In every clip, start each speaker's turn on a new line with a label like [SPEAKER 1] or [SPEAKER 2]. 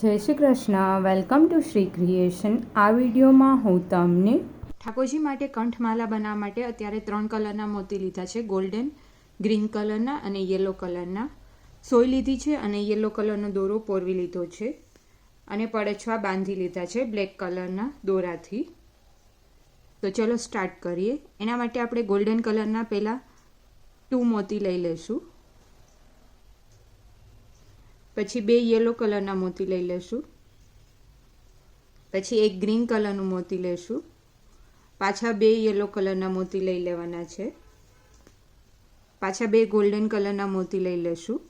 [SPEAKER 1] જય Shri Krishna. Welcome to Shri creation. આ વિડીયોમાં હું તમને ઠાકોરજી માટે કંઠમાલા બનાવવા માટે અત્યારે 3 કલરના મોતી લીધા છે. ગોલ્ડન, ગ્રીન કલરના અને યલો કલરના. સોય લીધી છે અને યલો કલરનો દોરો પોરવી લીધો છે અને પડછવા બાંધી લીધા છે બ્લેક કલરના દોરાથી. તો ચલો સ્ટાર્ટ કરીએ. એના માટે આપણે ગોલ્ડન કલરના પહેલાં 2 મોતી લઈ લઈશું. પછી 2 યલો કલરના મોતી લઈ લેશું. પછી એક ગ્રીન કલરનું મોતી લેશું. પાછા 2 યલો કલરના મોતી લઈ લેવાના છે. પાછા 2 ગોલ્ડન કલરના મોતી લઈ લેશું.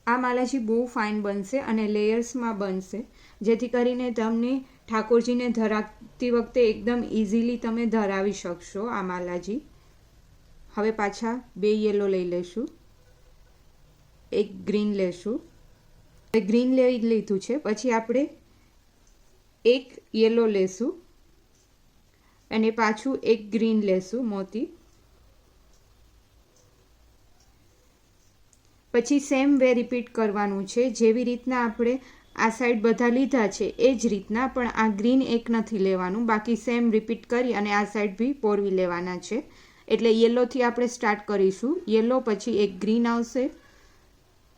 [SPEAKER 1] આ માલાજી બહુ ફાઇન બનશે અને લેયર્સમાં બનશે, જેથી કરીને તમને ઠાકોરજીને ધરાવતી વખતે એકદમ ઇઝીલી તમે ધરાવી શકશો આ માલાજી. હવે પાછા 2 યલો લઈ લેશું, એક ગ્રીન લેશું. હવે ગ્રીન લઈ લીધું છે, પછી આપણે એક યલો લેશું અને પાછું એક ગ્રીન લેશું મોતી. પછી સેમ વે રિપીટ કરવાનું છે. જેવી રીતના આપણે આ સાઈડ બધા લીધા છે એ જ રીતના, પણ આ ગ્રીન એક નથી લેવાનું, બાકી સેમ રિપીટ કરી અને આ સાઈડ બી પોરવી લેવાના છે. એટલે યલોથી આપણે સ્ટાર્ટ કરીશું. યલો, પછી એક ગ્રીન આવશે,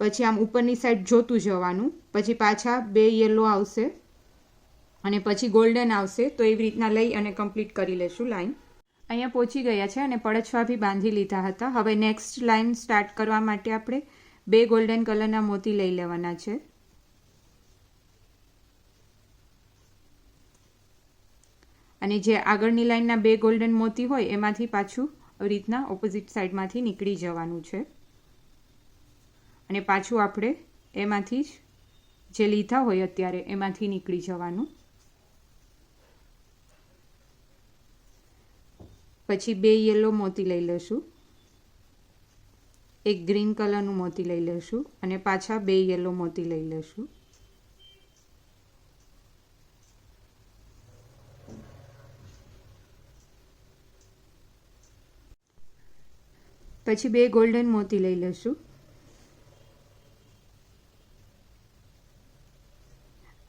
[SPEAKER 1] પછી આમ ઉપરની સાઈડ જોતું જવાનું, પછી પાછા 2 યલો આવશે અને પછી ગોલ્ડન આવશે. તો એવી રીતના લઈ અને કમ્પ્લીટ કરી લેશું લાઈન. અહીંયા પહોંચી ગયા છે અને પડછવા બી બાંધી લીધા હતા. હવે નેક્સ્ટ લાઈન સ્ટાર્ટ કરવા માટે આપણે 2 ગોલ્ડન કલરના મોતી લઈ લેવાના છે. અને જે આગળની લાઈનના 2 ગોલ્ડન મોતી હોય એમાંથી પાછું આવી રીતના ઓપોઝિટ સાઈડમાંથી નીકળી જવાનું છે અને પાછું આપણે એમાંથી જ જે લીધા હોય અત્યારે એમાંથી નીકળી જવાનું. પછી 2 યલો મોતી લઈ લઈશું, એક ગ્રીન કલરનું મોતી લઈ લઈશું અને પાછા 2 યલો મોતી લઈ લઈશું. પછી 2 ગોલ્ડન મોતી લઈ લઈશું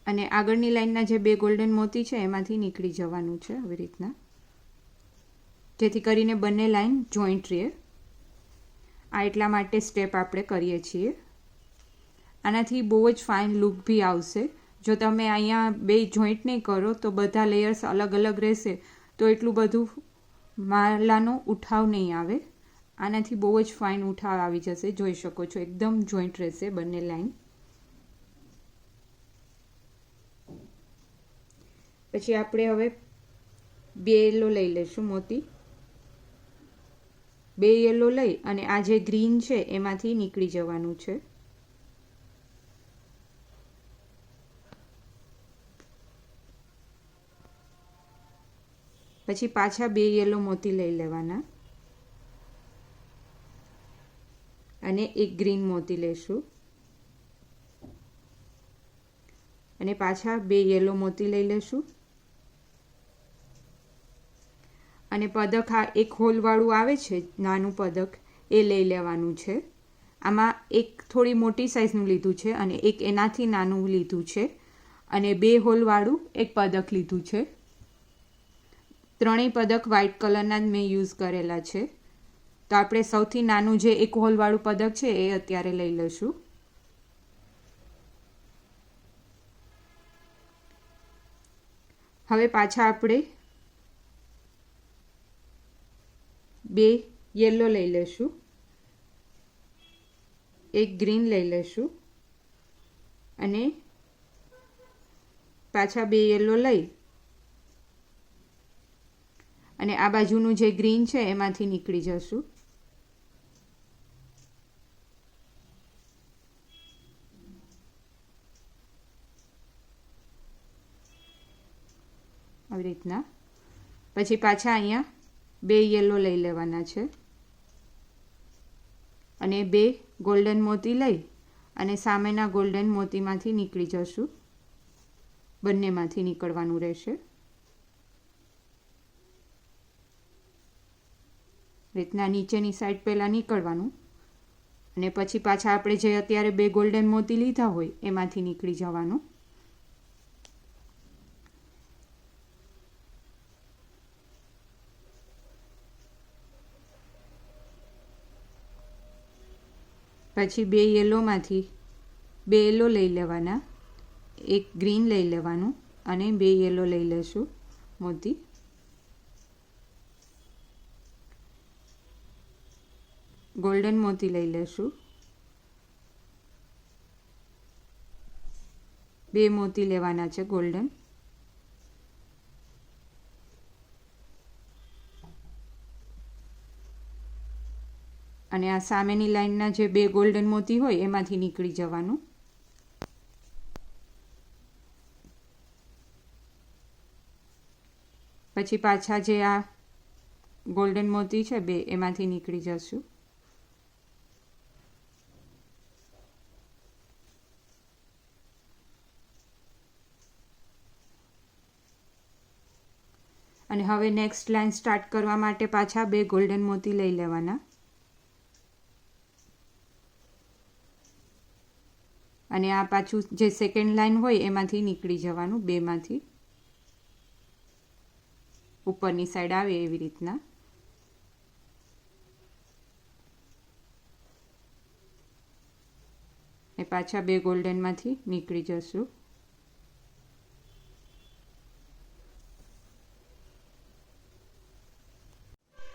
[SPEAKER 1] અને આગળની લાઈનના જે 2 ગોલ્ડન મોતી છે એમાંથી નીકળી જવાનું છે આવી રીતના, જેથી કરીને બંને લાઈન જોઈન્ટ રહે. આ એટલા માટે સ્ટેપ આપણે કરીએ છીએ. આનાથી બહુ જ ફાઇન લુક બી આવશે. જો તમે અહીંયા 2 જોઈન્ટ નહીં કરો તો બધા લેયર્સ અલગ અલગ રહેશે, તો એટલું બધું માલાનો ઉઠાવ નહીં આવે. આનાથી બહુ જ ફાઇન ઉઠાવ આવી જશે. જોઈ શકો છો એકદમ જોઈન્ટ રહેશે બંને લાઈન. પછી આપણે હવે 2 યલો લઈ લઈશું મોતી. 2 યલો લઈ અને આ જે ગ્રીન છે એમાંથી નીકળી જવાનું છે. પછી પાછા 2 યલો મોતી લઈ લેવાના અને એક ગ્રીન મોતી લેશું અને પાછા 2 યલો મોતી લઈ લેશું અને પદક આ એક હોલવાળું આવે છે નાનું પદક, એ લઈ લેવાનું છે. આમાં એક થોડી મોટી સાઇઝનું લીધું છે અને એક એનાથી નાનું લીધું છે અને 2 હોલવાળું એક પદક લીધું છે. ત્રણેય પદક વ્હાઇટ કલરના જ મેં યુઝ કરેલા છે. તો આપણે સૌથી નાનું જે એક હોલવાળું પદક છે એ અત્યારે લઈ લઈશું. હવે પાછા આપણે 2 યલો લઈ લઈશું, એક ગ્રીન લઈ લઈશું અને પાછા 2 યલો લઈ અને આ બાજુનું જે ગ્રીન છે એમાંથી નીકળી જશું. આવી રીતના. પછી પાછા અહીંયા 2 યલો લઈ લેવાના છે અને 2 ગોલ્ડન મોતી લઈ અને સામેના ગોલ્ડન મોતીમાંથી નીકળી જશું. બંનેમાંથી નીકળવાનું રહેશે. રીતના નીચેની સાઈડ પહેલાં નીકળવાનું અને પછી પાછા આપણે જે અત્યારે 2 ગોલ્ડન મોતી લીધા હોય એમાંથી નીકળી જવાનું. પછી 2 યલોમાંથી 2 યલો લઈ લેવાના, 1 ગ્રીન લઈ લેવાનું અને 2 યલો લઈ લેશું મોતી. ગોલ્ડન મોતી લઈ લેશું, 2 મોતી લેવાના છે ગોલ્ડન. અને આ સામેની લાઈનના જે 2 ગોલ્ડન મોતી હોય એમાંથી નીકળી જવાનું. પછી પાછા જે આ ગોલ્ડન મોતી છે 2 એમાંથી નીકળી જશું. અને હવે નેક્સ્ટ લાઈન સ્ટાર્ટ કરવા માટે પાછા 2 ગોલ્ડન મોતી લઈ લેવાના અને આ પાછું જે સેકન્ડ લાઈન હોય એમાંથી નીકળી જવાનું, 2માંથી ઉપરની સાઈડ આવે એવી રીતના. એ પાછા 2 ગોલ્ડનમાંથી નીકળી જશું.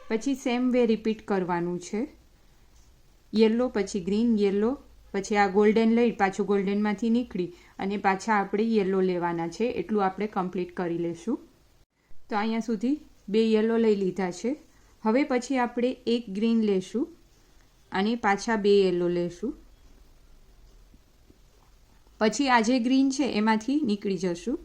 [SPEAKER 1] પછી સેમ વે રિપીટ કરવાનું છે. યલો પછી ગ્રીન, યલો પછી આ ગોલ્ડન લઈ પાછું ગોલ્ડનમાંથી નીકળી અને પાછા આપણે યલો લેવાના છે. એટલું આપણે કમ્પ્લીટ કરી લેશું. તો અહીંયા સુધી 2 યલો લઈ લીધા છે. હવે પછી આપણે 1 ગ્રીન લેશું અને પાછા 2 યલો લેશું. પછી આ જે ગ્રીન છે એમાંથી નીકળી જશું.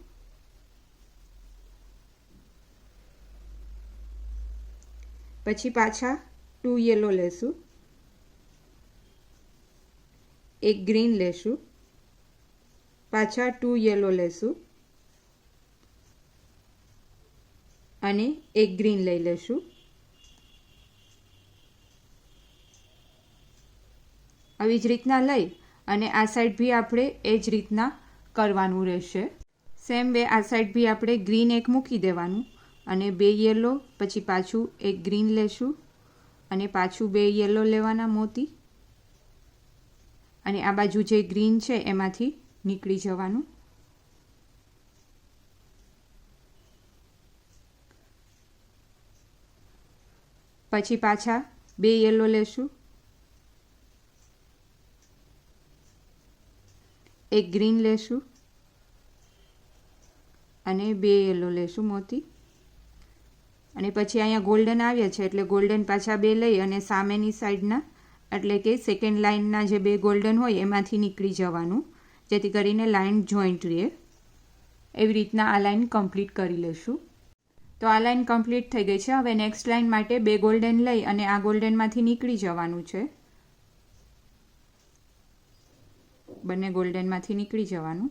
[SPEAKER 1] પછી પાછા 2 યલો લેશું, 1 ગ્રીન લેશું, પાછા 2 યલો લેશું અને 1 ગ્રીન લઈ લેશું. આવી જ રીતના લઈ અને આ સાઈડ બી આપણે એ જ રીતના કરવાનું રહેશે. સેમ વે આ સાઈડ બી આપણે ગ્રીન 1 મૂકી દેવાનું અને 2 યલો પછી પાછું 1 ગ્રીન લેશું અને પાછું 2 યલો લેવાના મોતી અને આ બાજુ જે ગ્રીન છે એમાંથી નીકળી જવાનું. પછી પાછા 2 યલો લેશું, 1 ગ્રીન લેશું અને 2 યલો લેશું મોતી. અને પછી અહીંયા ગોલ્ડન આવ્યા છે એટલે ગોલ્ડન પાછા 2 લઈ અને સામેની સાઈડના એટલે કે સેકન્ડ લાઇનના જે 2 ગોલ્ડન હોય એમાંથી નીકળી જવાનું, જેથી કરીને લાઇન જોઈન્ટ રહે. એવી રીતના આ લાઇન કમ્પ્લીટ કરી લેશું. તો આ લાઇન કમ્પ્લીટ થઈ ગઈ છે. હવે નેક્સ્ટ લાઇન માટે 2 ગોલ્ડન લઈ અને આ ગોલ્ડનમાંથી નીકળી જવાનું છે. બંને ગોલ્ડનમાંથી નીકળી જવાનું.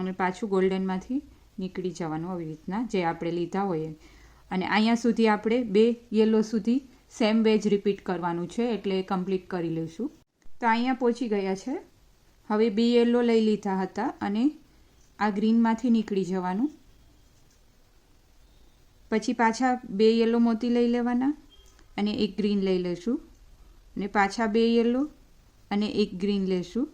[SPEAKER 1] અને પાછું ગોલ્ડનમાંથી નીકળી જવાનું આવી રીતના જે આપણે લીધા હોય. અને અહીંયા સુધી આપણે 2 યલો સુધી સેમ વે જ રિપીટ કરવાનું છે એટલે કમ્પ્લીટ કરી લઈશું. તો અહીંયા પહોંચી ગયા છે. હવે 2 યલો લઈ લીધા હતા અને આ ગ્રીનમાંથી નીકળી જવાનું. પછી પાછા 2 યલો મોતી લઈ લેવાના અને 1 ગ્રીન લઈ લઈશું અને પાછા 2 યલો અને 1 ગ્રીન લેશું.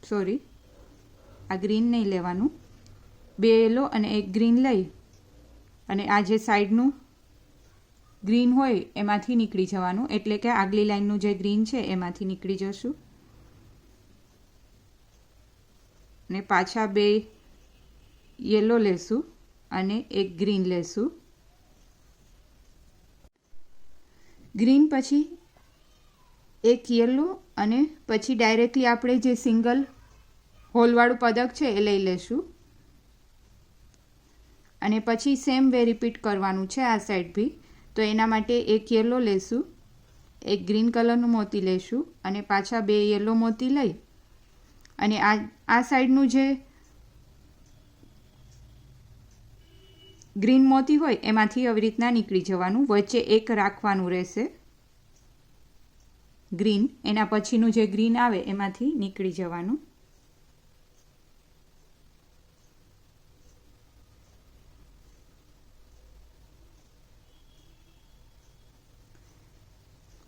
[SPEAKER 1] સોરી, આ ગ્રીન નહીં લેવાનું. 2 યલો અને 1 ગ્રીન લઈ અને આ જે સાઈડનું ગ્રીન હોય એમાંથી નીકળી જવાનું, એટલે કે આગલી લાઈનનું જે ગ્રીન છે એમાંથી નીકળી જશું. અને પાછા 2 યલો લેશું અને 1 ગ્રીન લેશું. ગ્રીન પછી 1 યલો અને પછી ડાયરેક્ટલી આપણે જે સિંગલ હોલવાળું પદક છે એ લઈ લેશું. અને પછી સેમ વે રિપીટ કરવાનું છે આ સાઈડ બી. તો એના માટે એક યલો લેશું, એક ગ્રીન કલરનું મોતી લેશું અને પાછા 2 યલો મોતી લઈ અને આ સાઈડનું જે ગ્રીન મોતી હોય એમાંથી આવી રીતના નીકળી જવાનું, વચ્ચે એક રાખવાનું રહેશે ગ્રીન, એના પછીનું જે ગ્રીન આવે એમાંથી નીકળી જવાનું.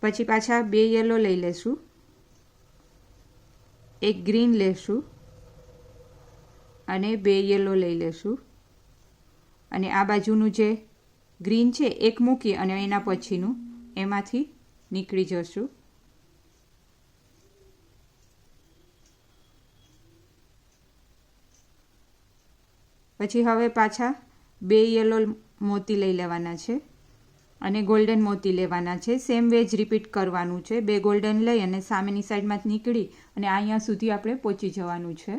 [SPEAKER 1] પછી પાછા 2 યલો લઈ લેશું, એક ગ્રીન લેશું અને 2 યલો લઈ લેશું અને આ બાજુનું જે ગ્રીન છે એક મૂકી અને એના પછીનું એમાંથી નીકળી જશું. પછી હવે પાછા 2 યલો મોતી લઈ લેવાના છે અને ગોલ્ડન મોતી લેવાના છે. સેમ વે જ રિપીટ કરવાનું છે. 2 ગોલ્ડન લઈ અને સામેની સાઈડમાંથી નીકળી અને અહીંયા સુધી આપણે પહોંચી જવાનું છે.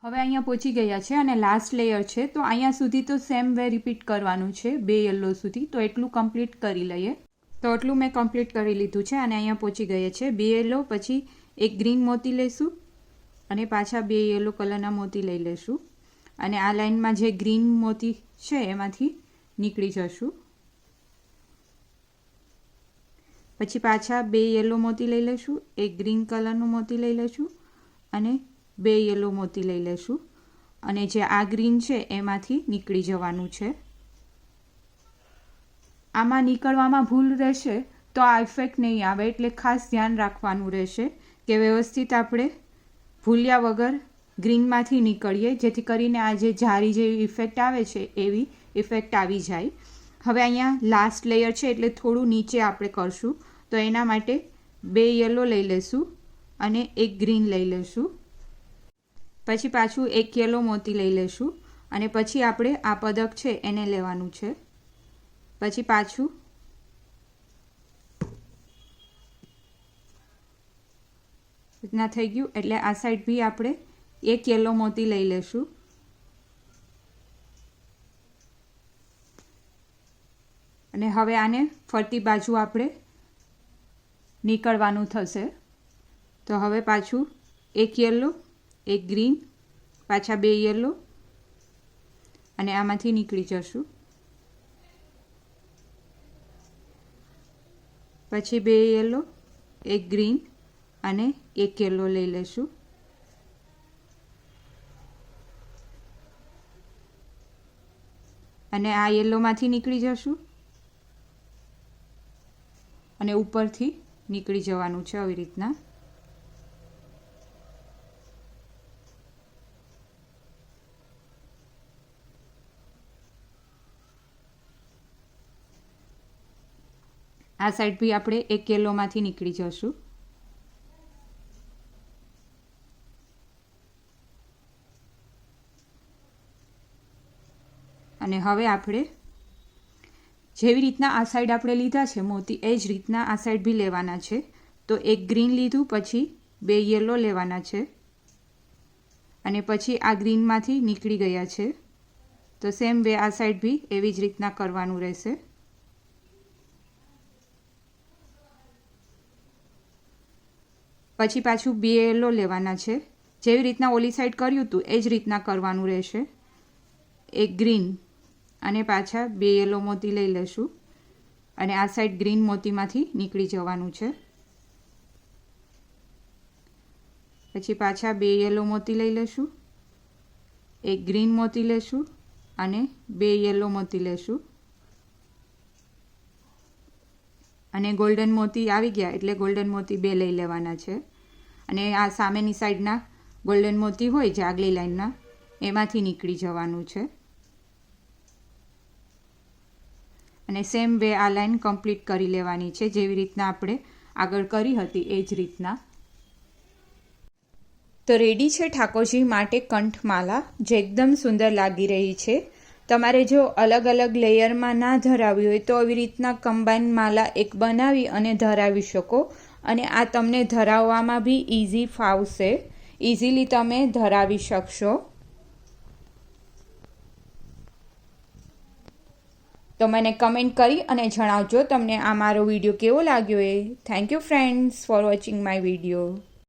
[SPEAKER 1] હવે અહીંયા પહોંચી ગયા છે અને લાસ્ટ લેયર છે, તો અહીંયા સુધી તો સેમ વે રિપીટ કરવાનું છે 2 યલો સુધી. તો એટલું કમ્પ્લીટ કરી લઈએ. તો એટલું મેં કમ્પ્લીટ કરી લીધું છે અને અહીંયા પહોંચી ગયા છે 2 યલો, પછી એક ગ્રીન મોતી લઈશું અને પાછા 2 યલો કલરના મોતી લઈ લઈશું અને આ લાઈનમાં જે ગ્રીન મોતી છે એમાંથી નીકળી જશું. પછી પાછા 2 યલો મોતી લઈ લઈશું, એક ગ્રીન કલરનું મોતી લઈ લઈશું અને 2 યલો મોતી લઈ લઈશું અને જે આ ગ્રીન છે એમાંથી નીકળી જવાનું છે. આમાં નીકળવામાં ભૂલ રહેશે તો આ ઇફેક્ટ નહીં આવે, એટલે ખાસ ધ્યાન રાખવાનું રહેશે કે વ્યવસ્થિત આપણે ભૂલ્યા વગર ગ્રીનમાંથી નીકળીએ, જેથી કરીને આ જે જારી જેવી ઇફેક્ટ આવે છે એવી ઇફેક્ટ આવી જાય. હવે અહીંયા લાસ્ટ લેયર છે એટલે થોડું નીચે આપણે કરશું. તો એના માટે 2 યલો લઈ લેશું અને એક ગ્રીન લઈ લેશું. પછી પાછું એક યલો મોતી લઈ લેશું અને પછી આપણે આ પદક છે એને લેવાનું છે. પછી પાછું રીતના થઈ ગયું એટલે આ સાઈડ બી આપણે એક યલો મોતી લઈ લેશું અને હવે આને ફરતી બાજુ આપણે નીકળવાનું થશે. તો હવે પાછું એક યલો, એક ગ્રીન, પાછા 2 યલો અને આમાંથી નીકળી જશું. પછી 2 યલો, એક ગ્રીન અને એક યલો લઈ લેશું અને આ યલોમાંથી નીકળી જશું અને ઉપરથી નીકળી જવાનું છે આવી રીતના. આ સાઈડ બી આપણે એક યલોમાંથી નીકળી જશું અને હવે આપણે જેવી રીતના આ સાઈડ આપણે લીધા છે મોતી એ જ રીતના આ સાઈડ બી લેવાના છે. તો એક ગ્રીન લીધું, પછી 2 યલો લેવાના છે અને પછી આ ગ્રીનમાંથી નીકળી ગયા છે. તો સેમ વે આ સાઈડ બી એવી જ રીતના કરવાનું રહેશે. પછી પાછું 2 યલો લેવાના છે, જેવી રીતના ઓલી સાઈડ કર્યું હતું એ જ રીતના કરવાનું રહેશે. એક ગ્રીન અને પાછા 2 યલો મોતી લઈ લેશું અને આ સાઈડ ગ્રીન મોતીમાંથી નીકળી જવાનું છે. પછી પાછા 2 યલો મોતી લઈ લેશું, એક ગ્રીન મોતી લેશું અને 2 યલો મોતી લેશું અને ગોલ્ડન મોતી આવી ગયા એટલે ગોલ્ડન મોતી 2 લઈ લેવાના છે અને આ સામેની સાઈડના ગોલ્ડન મોતી હોય જે આગલી લાઈનના એમાંથી નીકળી જવાનું છે અને સેમ વે આ લાઈન કમ્પ્લીટ કરી લેવાની છે જેવી રીતના આપણે આગળ કરી હતી એ જ રીતના. તો રેડી છે ઠાકોરજી માટે કંઠમાલા, જે એકદમ સુંદર લાગી રહી છે. તમારે જો અલગ અલગ લેયરમાં ના ધરાવી હોય તો આવી રીતના કમ્બાઈન માલા એક બનાવી અને ધરાવી શકો અને આ તમને ધરાવવામાં બી ઇઝી ફાવશે, ઇઝીલી તમે ધરાવી શકશો. તો મને કમેન્ટ કરી અને જણાવજો તમને આ મારો વિડીયો કેવો લાગ્યો એ. Thank you friends for watching my video.